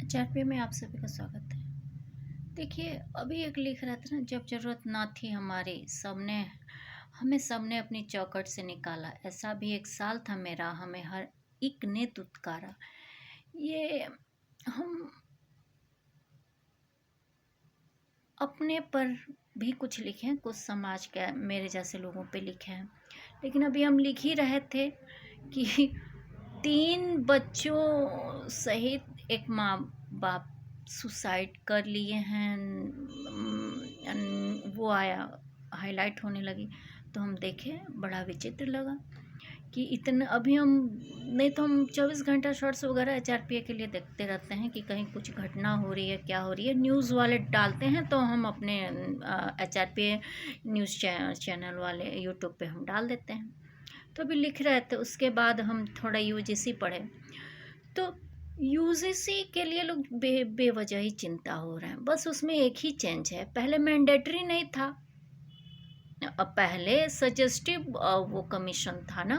HRP में आप सभी का स्वागत है। देखिए, अभी एक लिख रहा था ना, जब ज़रूरत ना थी हमारी, सबने अपनी चौखट से निकाला। ऐसा भी एक साल था मेरा, हमें हर एक ने दुत्कारा। ये हम अपने पर भी कुछ लिखे हैं, कुछ समाज के मेरे जैसे लोगों पे लिखे हैं। लेकिन अभी हम लिख ही रहे थे कि 3 बच्चों सहित एक माँ-बाप सुसाइड कर लिए हैं। वो आया, हाइलाइट होने लगी, तो हम देखे, बड़ा विचित्र लगा कि इतना अभी हम, नहीं तो हम 24 घंटा शॉर्ट्स वगैरह HRPA के लिए देखते रहते हैं कि कहीं कुछ घटना हो रही है, क्या हो रही है। न्यूज़ वाले डालते हैं तो हम अपने HRPA न्यूज़ चैनल वाले यूट्यूब पे हम डाल देते हैं। तो अभी लिख रहे थे, उसके बाद हम थोड़ा UGC पढ़े, तो UGC के लिए लोग बेवजह ही चिंता हो रहे हैं। बस उसमें एक ही चेंज है, पहले मैंडेटरी नहीं था, अब पहले सजेस्टिव वो कमीशन था ना,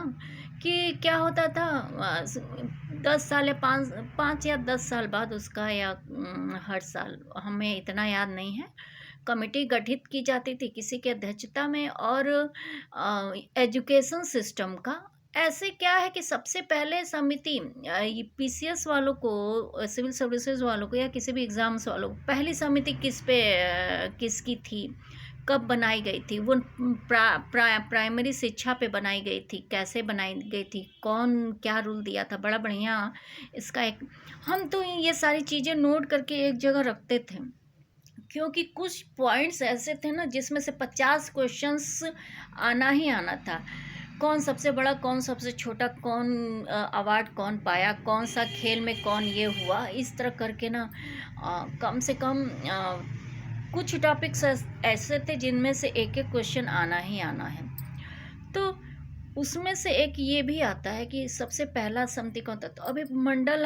कि क्या होता था, 10 साल या 5 या 10 साल बाद उसका, या हर साल, हमें इतना याद नहीं है, कमेटी गठित की जाती थी किसी की अध्यक्षता में। और एजुकेशन सिस्टम का ऐसे क्या है कि सबसे पहले समिति, PCS वालों को, सिविल सर्विसेज वालों को, या किसी भी एग्ज़ाम्स वालों को, पहली समिति किसकी थी, कब बनाई गई थी, वो प्राइमरी शिक्षा पे बनाई गई थी, कैसे बनाई गई थी, कौन क्या रूल दिया था, बड़ा बढ़िया इसका एक, हम तो ये सारी चीज़ें नोट करके एक जगह रखते थे, क्योंकि कुछ पॉइंट्स ऐसे थे ना जिसमें से 50 क्वेश्चंस आना ही आना था। कौन सबसे बड़ा, कौन सबसे छोटा, कौन अवार्ड कौन पाया, कौन सा खेल में कौन ये हुआ, इस तरह करके ना, कम से कम कुछ टॉपिक्स ऐसे थे जिनमें से एक एक क्वेश्चन आना ही आना है। तो उसमें से एक ये भी आता है कि सबसे पहला समिति कौन था, तो अभी मंडल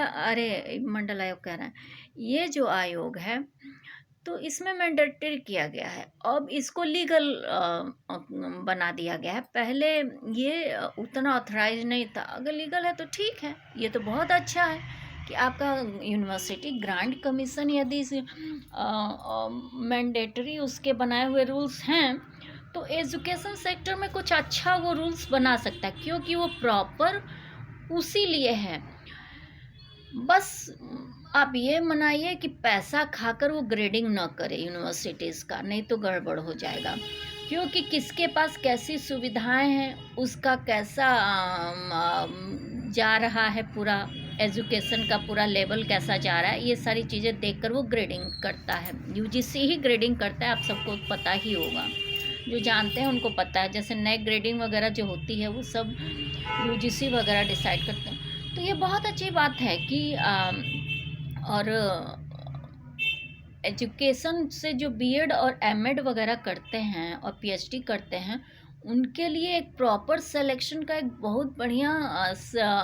आयोग कह रहे हैं, ये जो आयोग है, तो इसमें मैंडेटरी किया गया है, अब इसको लीगल बना दिया गया है। पहले ये उतना ऑथराइज नहीं था, अगर लीगल है तो ठीक है, ये तो बहुत अच्छा है कि आपका यूनिवर्सिटी ग्रांट कमीशन यदि मैंडेटरी उसके बनाए हुए रूल्स हैं, तो एजुकेशन सेक्टर में कुछ अच्छा वो रूल्स बना सकता है, क्योंकि वो प्रॉपर उसी लिए है। बस आप ये मनाइए कि पैसा खाकर वो ग्रेडिंग ना करे यूनिवर्सिटीज़ का, नहीं तो गड़बड़ हो जाएगा। क्योंकि किसके पास कैसी सुविधाएं हैं, उसका कैसा जा रहा है, पूरा एजुकेशन का पूरा लेवल कैसा जा रहा है, ये सारी चीज़ें देखकर वो ग्रेडिंग करता है। UGC ही ग्रेडिंग करता है, आप सबको पता ही होगा, जो जानते हैं उनको पता है। जैसे नए ग्रेडिंग वगैरह जो होती है, वो सब UGC वगैरह डिसाइड करते हैं। तो ये बहुत अच्छी बात है कि और एजुकेशन से जो BEd और MEd वगैरह करते हैं और PhD करते हैं, उनके लिए एक प्रॉपर सिलेक्शन का एक बहुत बढ़िया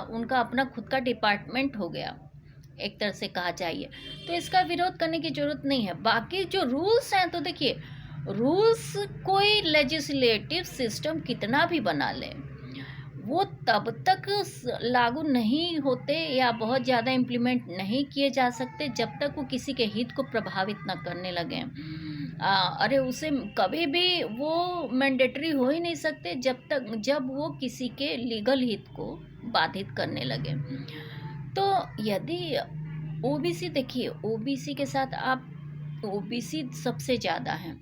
उनका अपना खुद का डिपार्टमेंट हो गया, एक तरह से कहा जाइए। तो इसका विरोध करने की ज़रूरत नहीं है। बाकी जो रूल्स हैं, तो देखिए, रूल्स कोई लेजिस्लेटिव सिस्टम कितना भी बना ले, वो तब तक लागू नहीं होते या बहुत ज़्यादा इम्प्लीमेंट नहीं किए जा सकते जब तक वो किसी के हित को प्रभावित ना करने लगें। अरे उसे कभी भी वो मैंडेटरी हो ही नहीं सकते जब वो किसी के लीगल हित को बाधित करने लगे। तो यदि OBC, देखिए, OBC के साथ आप, OBC सबसे ज़्यादा हैं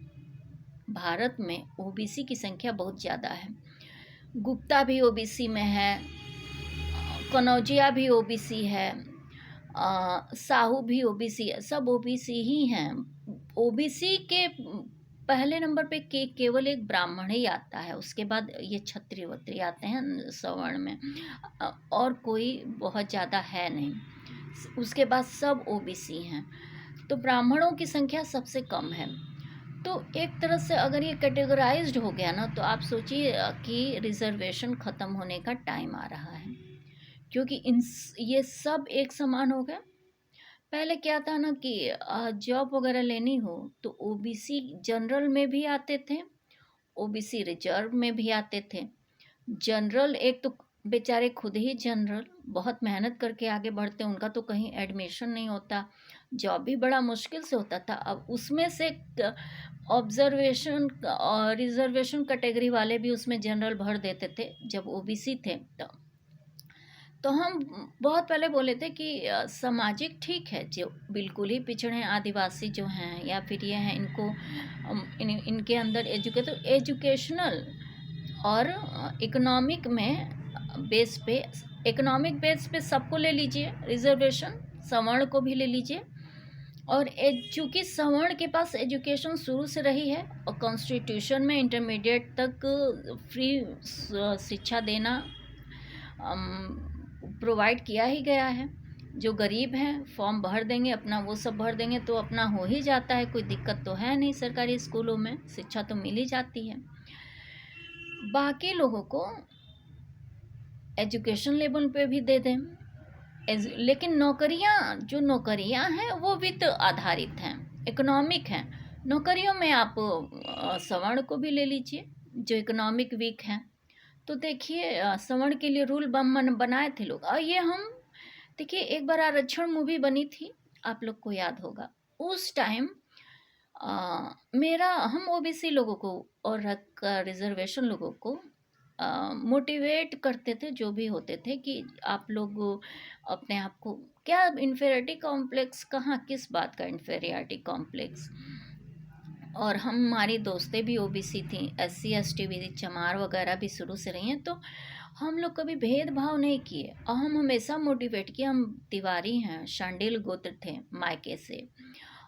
भारत में, OBC की संख्या बहुत ज़्यादा है। गुप्ता भी OBC में है, कनौजिया भी OBC है, साहू भी OBC है, सब OBC ही हैं। OBC के पहले नंबर पे केवल एक ब्राह्मण ही आता है, उसके बाद ये क्षत्रिय वत्रिय आते हैं सवर्ण में, और कोई बहुत ज़्यादा है नहीं, उसके बाद सब OBC हैं। तो ब्राह्मणों की संख्या सबसे कम है। तो एक तरह से अगर ये कैटेगराइज्ड हो गया ना, तो आप सोचिए कि रिजर्वेशन ख़त्म होने का टाइम आ रहा है, क्योंकि ये सब एक समान हो गए। पहले क्या था ना कि जॉब वगैरह लेनी हो तो OBC जनरल में भी आते थे, OBC रिजर्व में भी आते थे। जनरल एक तो बेचारे खुद ही जनरल, बहुत मेहनत करके आगे बढ़ते हैं, उनका तो कहीं एडमिशन नहीं होता, जॉब भी बड़ा मुश्किल से होता था। अब उसमें से ऑब्जर्वेशन और रिजर्वेशन कैटेगरी वाले भी उसमें जनरल भर देते थे जब ओबीसी थे। तो हम बहुत पहले बोले थे कि सामाजिक ठीक है, जो बिल्कुल ही पिछड़े हैं आदिवासी जो हैं या फिर ये हैं, इनको इनके अंदर एजुकेशनल और इकोनॉमिक में इकोनॉमिक बेस पे सबको ले लीजिए रिजर्वेशन, सवर्ण को भी ले लीजिए। और चूँकि सवर्ण के पास एजुकेशन शुरू से रही है और कॉन्स्टिट्यूशन में इंटरमीडिएट तक फ्री शिक्षा देना प्रोवाइड किया ही गया है। जो गरीब हैं फॉर्म भर देंगे, अपना वो सब भर देंगे तो अपना हो ही जाता है, कोई दिक्कत तो है नहीं, सरकारी स्कूलों में शिक्षा तो मिल ही जाती है। बाकी लोगों को एजुकेशन लेवल पे भी दे दें, लेकिन जो नौकरियां हैं वो वित्त आधारित हैं, इकोनॉमिक हैं। नौकरियों में आप सवर्ण को भी ले लीजिए जो इकोनॉमिक वीक हैं। तो देखिए सवर्ण के लिए रूल बनाए थे लोग। और ये हम देखिए, एक बार आरक्षण मूवी बनी थी, आप लोग को याद होगा, उस टाइम हम ओबीसी लोगों को और रिजर्वेशन लोगों को मोटिवेट करते थे, जो भी होते थे, कि आप लोग अपने आप को क्या इन्फीरियरिटी कॉम्प्लेक्स, कहाँ किस बात का इन्फीरियरिटी कॉम्प्लेक्स। और हमारी दोस्तें भी ओबीसी थी, एससी एसटी भी थी, चमार वगैरह भी शुरू से रही हैं, तो हम लोग कभी भेदभाव नहीं किए और हम हमेशा मोटिवेट किए। हम तिवारी हैं, शांडिल गोत्र थे मायके से,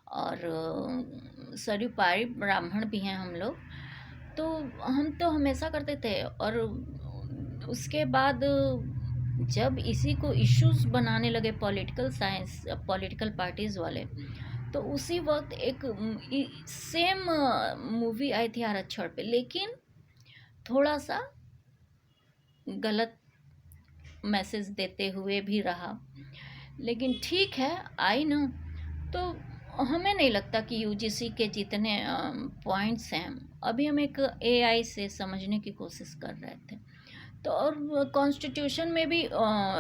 और सरयुपारी ब्राह्मण भी हैं हम लोग, तो हम तो हमेशा करते थे। और उसके बाद जब इसी को इश्यूज बनाने लगे पॉलिटिकल पार्टीज़ वाले, तो उसी वक्त एक सेम मूवी आई थी आरक्षण पे, लेकिन थोड़ा सा गलत मैसेज देते हुए भी रहा। लेकिन ठीक है, आई ना, तो हमें नहीं लगता कि यूजीसी के जितने पॉइंट्स हैं, अभी हम एक एआई से समझने की कोशिश कर रहे थे। तो और कॉन्स्टिट्यूशन में भी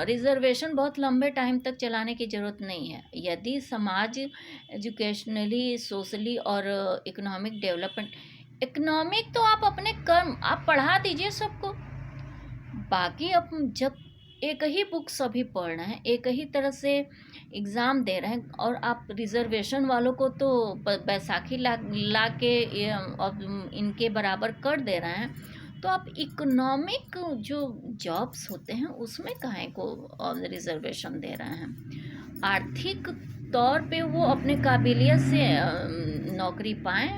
रिजर्वेशन बहुत लंबे टाइम तक चलाने की ज़रूरत नहीं है। यदि समाज एजुकेशनली, सोशली और इकोनॉमिक डेवलपमेंट, इकोनॉमिक तो आप अपने कर्म आप पढ़ा दीजिए सबको, बाकी अब जब एक ही बुक सभी पढ़ रहे हैं, एक ही तरह से एग्ज़ाम दे रहे हैं, और आप रिजर्वेशन वालों को तो बैसाखी ला के इनके बराबर कर दे रहे हैं, तो आप इकोनॉमिक जो जॉब्स होते हैं उसमें काहे को रिजर्वेशन दे रहे हैं। आर्थिक तौर पे वो अपने काबिलियत से नौकरी पाएँ